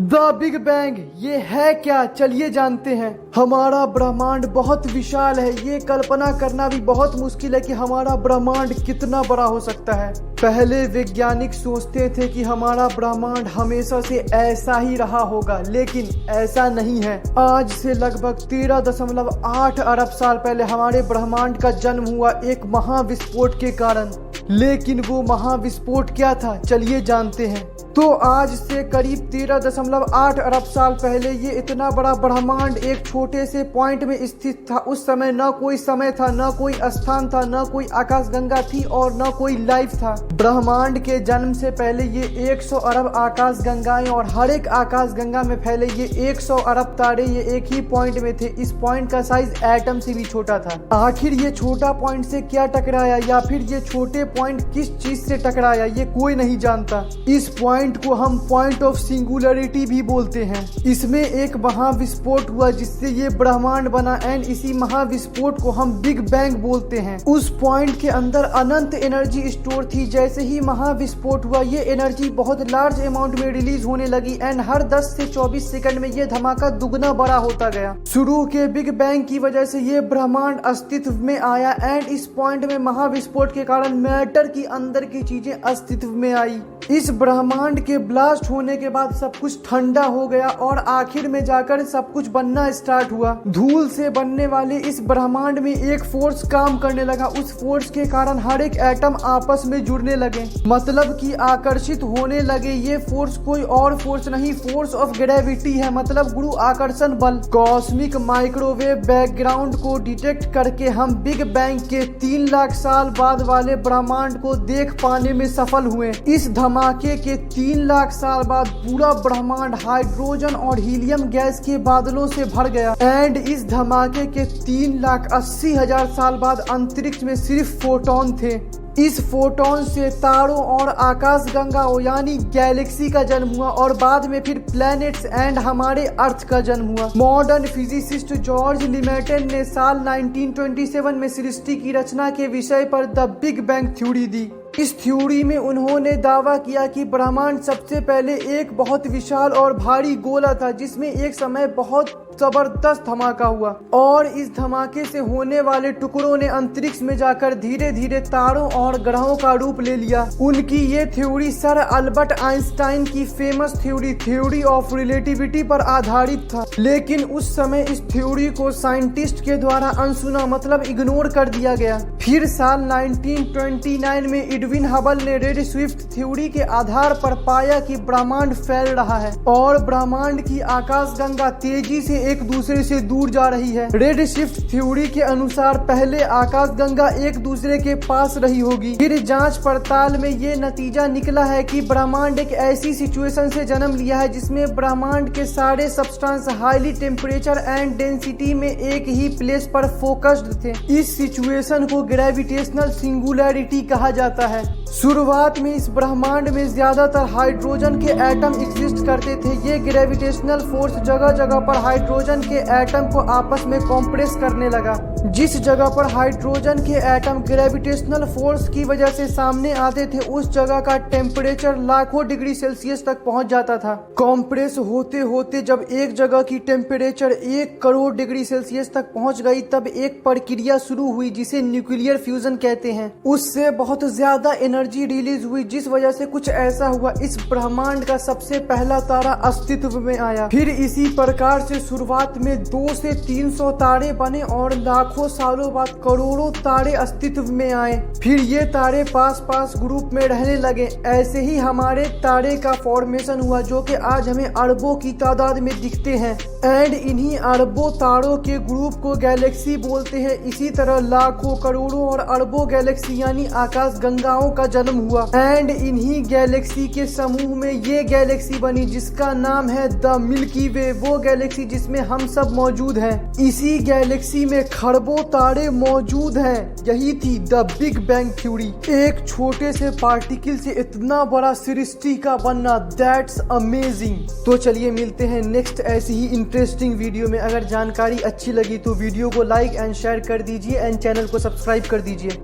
The big bang ये है क्या, चलिए जानते हैं। हमारा ब्रह्मांड बहुत विशाल है। ये कल्पना करना भी बहुत मुश्किल है कि हमारा ब्रह्मांड कितना बड़ा हो सकता है। पहले वैज्ञानिक सोचते थे कि हमारा ब्रह्मांड हमेशा से ऐसा ही रहा होगा, लेकिन ऐसा नहीं है। आज से लगभग 13.8 अरब साल पहले हमारे ब्रह्मांड का जन्म हुआ एक महाविस्फोट के कारण। लेकिन वो महाविस्फोट क्या था, चलिए जानते हैं। तो आज से करीब 13.8 अरब साल पहले ये इतना बड़ा ब्रह्मांड एक छोटे से पॉइंट में स्थित था। उस समय न कोई समय था, न कोई स्थान था, न कोई आकाशगंगा थी और न कोई लाइफ था। ब्रह्मांड के जन्म से पहले ये 100 अरब आकाशगंगाएं और हर एक आकाशगंगा में फैले ये 100 अरब तारे ये एक ही पॉइंट में थे। इस पॉइंट का साइज एटम से भी छोटा था। आखिर ये छोटा पॉइंट से क्या टकराया या फिर ये छोटे पॉइंट किस चीज से टकराया, ये कोई नहीं जानता। इस पॉइंट को हम पॉइंट ऑफ सिंगुलरिटी भी बोलते हैं। इसमें एक महाविस्फोट हुआ जिससे ये ब्रह्मांड बना एंड इसी महाविस्फोट को हम बिग बैंग बोलते हैं। उस पॉइंट के अंदर अनंत एनर्जी स्टोर थी। जैसे ही महाविस्फोट हुआ ये एनर्जी बहुत लार्ज अमाउंट में रिलीज होने लगी एंड हर 10 से 24 सेकंड में ये धमाका दुगना बड़ा होता गया। शुरू के बिग बैंग की वजह से ये ब्रह्मांड अस्तित्व में आया एंड इस पॉइंट में महाविस्फोट के कारण मैटर की अंदर की चीजें अस्तित्व में आई। इस ब्रह्मांड के ब्लास्ट होने के बाद सब कुछ ठंडा हो गया और आखिर में जाकर सब कुछ बनना स्टार्ट हुआ। धूल से बनने वाले इस ब्रह्मांड में एक फोर्स काम करने लगा। उस फोर्स के कारण हर एक एटम आपस में जुड़ने लगे, मतलब कि आकर्षित होने लगे। ये फोर्स कोई और फोर्स नहीं, फोर्स ऑफ ग्रेविटी है, मतलब गुरु आकर्षण बल। कॉस्मिक माइक्रोवेव बैकग्राउंड को डिटेक्ट करके हम बिग बैंग के 3 लाख साल बाद वाले ब्रह्मांड को देख पाने में सफल हुए। इस धमाके के 3 लाख साल बाद पूरा ब्रह्मांड हाइड्रोजन और हीलियम गैस के बादलों से भर गया एंड इस धमाके के 3,80,000 साल बाद अंतरिक्ष में सिर्फ फोटोन थे। इस फोटोन से तारों और आकाशगंगा यानी गैलेक्सी का जन्म हुआ और बाद में फिर प्लैनेट्स एंड हमारे अर्थ का जन्म हुआ। मॉडर्न फिजिसिस्ट जॉर्ज लिमेटन ने साल 1927 में सृष्टि की रचना के विषय पर द बिग बैंग थ्योरी दी। इस थ्योरी में उन्होंने दावा किया कि ब्रह्मांड सबसे पहले एक बहुत विशाल और भारी गोला था जिसमें एक समय बहुत जबरदस्त धमाका हुआ और इस धमाके से होने वाले टुकड़ों ने अंतरिक्ष में जाकर धीरे धीरे तारों और ग्रहों का रूप ले लिया। उनकी ये थ्योरी सर अल्बर्ट आइंस्टाइन की फेमस थ्योरी ऑफ रिलेटिविटी पर आधारित था, लेकिन उस समय इस थ्योरी को साइंटिस्ट के द्वारा अनसुना मतलब इग्नोर कर दिया गया। फिर साल 1929 में एडविन हबल ने रेड स्विफ्ट थ्योरी के आधार पर पाया कि ब्रह्मांड फैल रहा है और ब्रह्मांड की आकाशगंगा तेजी से एक दूसरे से दूर जा रही है। रेड शिफ्ट थ्योरी के अनुसार पहले आकाशगंगा एक दूसरे के पास रही होगी। फिर जांच पड़ताल में ये नतीजा निकला है कि ब्रह्मांड एक ऐसी सिचुएशन से जन्म लिया है जिसमें ब्रह्मांड के सारे substance highly temperature and density में एक ही प्लेस पर फोकस्ड थे। इस सिचुएशन को ग्रेविटेशनल सिंगुलरिटी कहा जाता है। शुरुआत में इस ब्रह्मांड में ज्यादातर हाइड्रोजन के एटम एग्जिस्ट करते थे। ये ग्रेविटेशनल फोर्स जगह जगह पर हाइड्रोजन के एटम को आपस में कॉम्प्रेस करने लगा। जिस जगह पर हाइड्रोजन के एटम ग्रेविटेशनल फोर्स की वजह से सामने आते थे उस जगह का टेम्परेचर लाखों डिग्री सेल्सियस तक पहुंच जाता था। कॉम्प्रेस होते होते जब एक जगह की टेम्परेचर 1 करोड़ डिग्री सेल्सियस तक पहुंच गई तब एक प्रक्रिया शुरू हुई जिसे न्यूक्लियर फ्यूजन कहते हैं। उससे बहुत ज्यादा एनर्जी रिलीज हुई जिस वजह से कुछ ऐसा हुआ, इस ब्रह्मांड का सबसे पहला तारा अस्तित्व में आया। फिर इसी प्रकार से शुरुआत में 200 से 300 तारे बने और लाखों सालों बाद करोड़ों तारे अस्तित्व में आए। फिर ये तारे पास पास ग्रुप में रहने लगे। ऐसे ही हमारे तारे का फॉर्मेशन हुआ जो कि आज हमें अरबों की तादाद में दिखते हैं एंड इन्हीं अरबों तारों के ग्रुप को गैलेक्सी बोलते हैं। इसी तरह लाखों करोड़ों और अरबों गैलेक्सी यानी आकाश गंगाओं का जन्म हुआ एंड इन्हीं गैलेक्सी के समूह में ये गैलेक्सी बनी जिसका नाम है द मिल्की वे, वो गैलेक्सी जिसमें हम सब मौजूद हैं। इसी गैलेक्सी में खरबों तारे मौजूद हैं। यही थी द बिग बैंग थ्योरी। एक छोटे से पार्टिकल से इतना बड़ा सृष्टि का बनना, दैट्स अमेजिंग। तो चलिए मिलते हैं नेक्स्ट ऐसी ही इंटरेस्टिंग वीडियो में। अगर जानकारी अच्छी लगी तो वीडियो को लाइक एंड शेयर कर दीजिए एंड चैनल को सब्सक्राइब कर दीजिए।